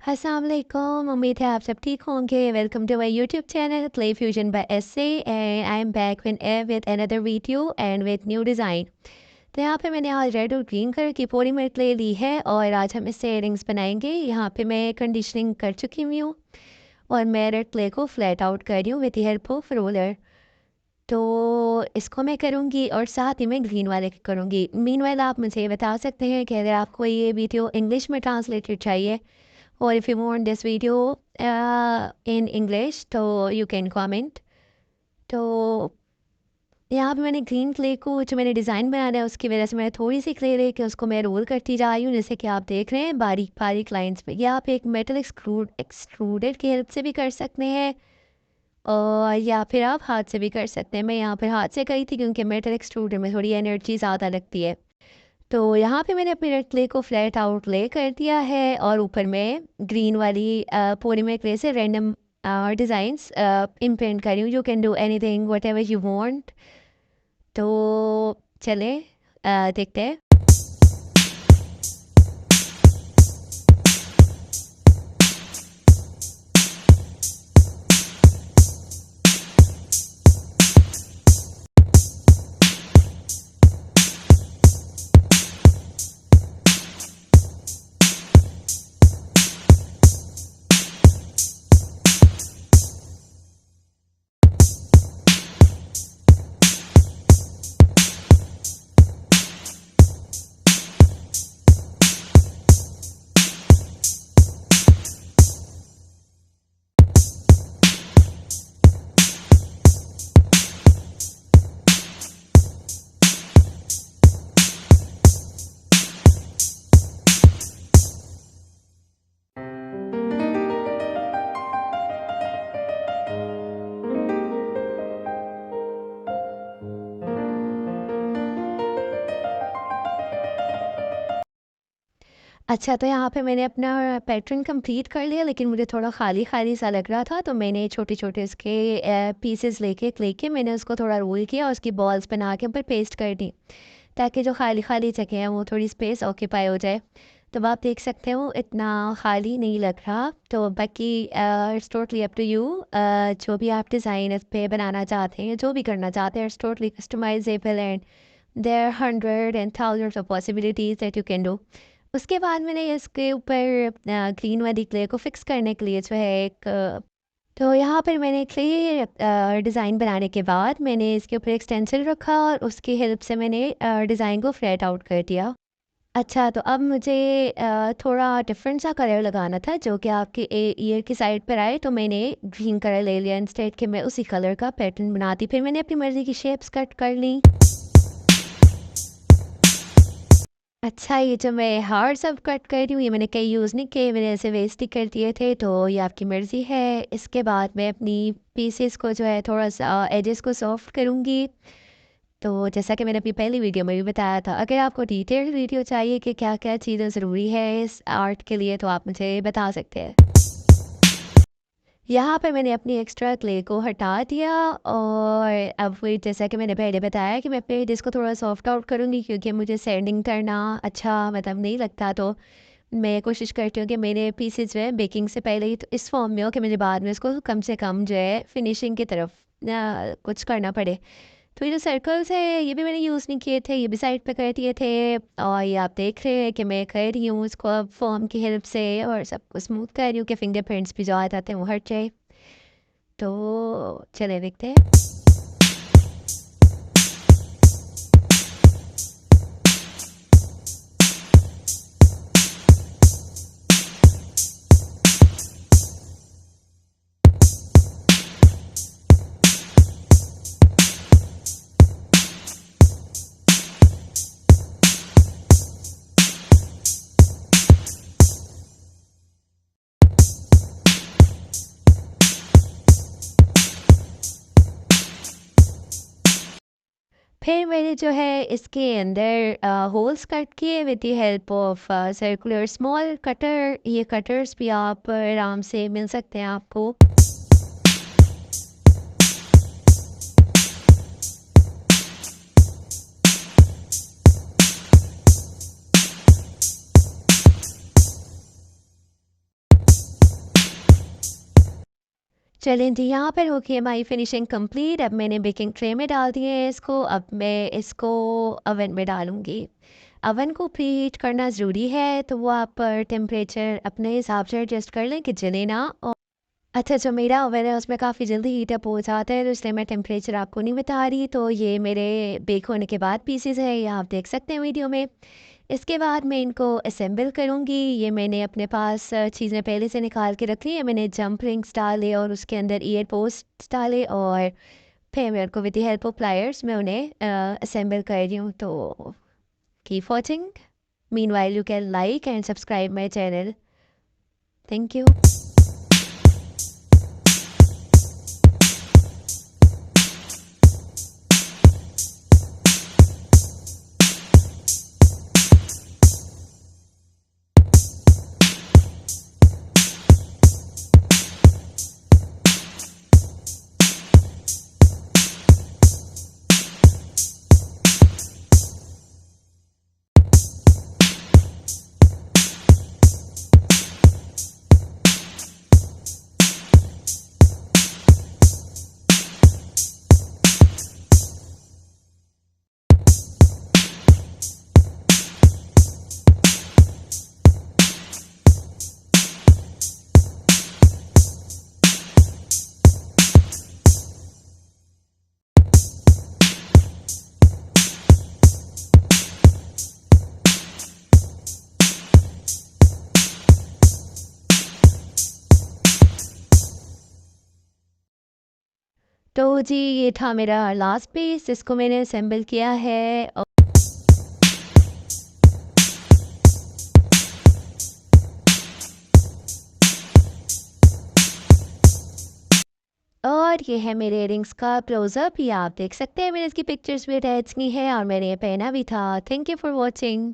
अस्सलाम वालेकुम, उम्मीद है आप सब ठीक होंगे। Welcome to my YouTube channel play fusion by SA and I am back with another video and with new design. तो यहाँ पे मैंने आज रेड और ग्रीन कलर की पॉलीमर क्ले ली है और आज हम इससे इयरिंग्स बनाएंगे। यहाँ पे मैं कंडीशनिंग कर चुकी हुई हूँ और मैं रेड क्ले को फ्लैट आउट कर रही हूँ with the help of roller. तो इसको मैं करूँगी और साथ ही मैं ग्रीन वाले की करूँगी। मीनवाइल आप मुझे बता सकते हैं कि अगर आपको ये वीडियो इंग्लिश में ट्रांसलेटेड चाहिए or if you want this video in English तो you can comment। तो यहाँ पे मैंने ग्रीन क्ले को जो मैंने डिज़ाइन बनाना है उसकी वजह से मैं थोड़ी सी क्ले लेके उसको मैं रोल करती जा रही हूँ, जैसे कि आप देख रहे हैं बारीक बारीक लाइंस पे। या आप एक मेटल एक्सट्रूडेड की हेल्प से भी कर सकते हैं और या फिर आप हाथ से भी कर सकते हैं। मैं यहाँ पर हाथ से करी थी क्योंकि मेटल एक्सट्रूडर में थोड़ी एनर्जी ज़्यादा लगती है। तो यहाँ पे मैंने अपने रेड क्ले को फ्लैट आउट ले कर दिया है और ऊपर में ग्रीन वाली पॉलीमर क्ले से रैंडम डिज़ाइंस इम्प्रिंट कर रही हूँ। You can do anything what ever you want. तो चले देखते हैं। अच्छा, तो यहाँ पे मैंने अपना पैटर्न कंप्लीट कर लिया, लेकिन मुझे थोड़ा खाली खाली सा लग रहा था, तो मैंने छोटे छोटे उसके पीसेस लेके मैंने उसको थोड़ा रोल किया और उसकी बॉल्स बना के ऊपर पेस्ट कर दी, ताकि जो खाली खाली जगह है वो थोड़ी स्पेस ऑक्यूपाई हो जाए। तो आप देख सकते हो इतना खाली नहीं लग रहा। तो बाकी it's totally up to you. जो भी आप डिज़ाइन इस पे बनाना चाहते हैं, जो भी करना चाहते हैं, it's totally customisable and there are hundred and thousands of possibilities that you can do. उसके बाद मैंने इसके ऊपर ग्रीन वाली क्ले को फिक्स करने के लिए जो है एक तो यहाँ पर मैंने क्ले डिज़ाइन बनाने के बाद मैंने इसके ऊपर एक स्टेंसिल रखा और उसकी हेल्प से मैंने डिज़ाइन को फ्लैट आउट कर दिया। अच्छा, तो अब मुझे थोड़ा डिफरेंट सा कलर लगाना था जो कि आपके ईयर की साइड पर आए, तो मैंने ग्रीन कलर ले लिया इंस्टेड कि मैं उसी कलर का पैटर्न बनाती। फिर मैंने अपनी मर्ज़ी की शेप्स कट कर ली। अच्छा, ये जो मैं हार्ट सब कट कर रही हूँ, ये मैंने कहीं यूज़ नहीं किए, मैंने ऐसे वेस्ट ही कर दिए थे, तो ये आपकी मर्ज़ी है। इसके बाद मैं अपनी पीसेस को जो है थोड़ा सा एजेस को सॉफ्ट करूँगी। तो जैसा कि मैंने अपनी पहली वीडियो में भी बताया था, अगर आपको डिटेल्ड वीडियो चाहिए कि क्या क्या चीज़ें ज़रूरी है इस आर्ट के लिए, तो आप मुझे बता सकते हैं। यहाँ पे मैंने अपनी एक्स्ट्रा क्ले को हटा दिया और अब वही जैसा कि मैंने पहले बताया कि मैं अपने डिश को थोड़ा सॉफ्ट आउट करूँगी, क्योंकि मुझे सैंडिंग करना अच्छा मतलब नहीं लगता। तो मैं कोशिश करती हूँ कि मेरे पीसेज जो है बेकिंग से पहले ही तो इस फॉर्म में हो कि मुझे बाद में इसको कम से कम जो है फिनिशिंग की तरफ कुछ करना पड़े। तो ये जो सर्कल्स है ये भी मैंने यूज़ नहीं किए थे, ये भी साइड पे कर दिए थे और ये आप देख रहे हैं कि मैं कर रही हूँ इसको अब फॉर्म की हेल्प से और सब कुछ स्मूथ कर रही हूँ कि फिंगरप्रिंट्स भी जो आ जाते हैं वो हट जाए। तो चले देखते हैं। फिर मैंने जो है इसके अंदर होल्स कट किए with the help of circular small cutter. ये कटर्स भी आप आराम से मिल सकते हैं आपको। चलें जी, यहाँ पर होगी हमारी फिनिशिंग कंप्लीट। अब मैंने बेकिंग ट्रे में डाल दिए हैं इसको। अब मैं इसको ओवन में डालूँगी। ओवन को प्रीहीट करना ज़रूरी है, तो वो आप टेम्परेचर अपने हिसाब से एडजस्ट कर लें कि जले ना। और अच्छा, जो मेरा ओवन है उसमें काफ़ी जल्दी हीट अप हो जाता है, तो इसलिए मैं टेम्परेचर आपको नहीं बता रही। तो ये मेरे बेक होने के बाद पीसेस है, ये आप देख सकते हैं वीडियो में। इसके बाद मैं इनको असेंबल करूँगी। ये मैंने अपने पास चीज़ें पहले से निकाल के रख ली है। मैंने जंप रिंग्स डाले और उसके अंदर ईयर पोस्ट डाले, और फिर मेरे को with the help of pliers मैं उन्हें असेंबल कर रही हूँ। तो keep watching. Meanwhile you can like and subscribe my channel. Thank you. तो जी, ये था मेरा लास्ट पीस, इसको मैंने असेंबल किया है। और ये है मेरे इयरिंग्स का क्लोजअप। ये आप देख सकते हैं, मैंने इसकी पिक्चर्स भी अटैच की है और मैंने ये पहना भी था। Thank you for watching.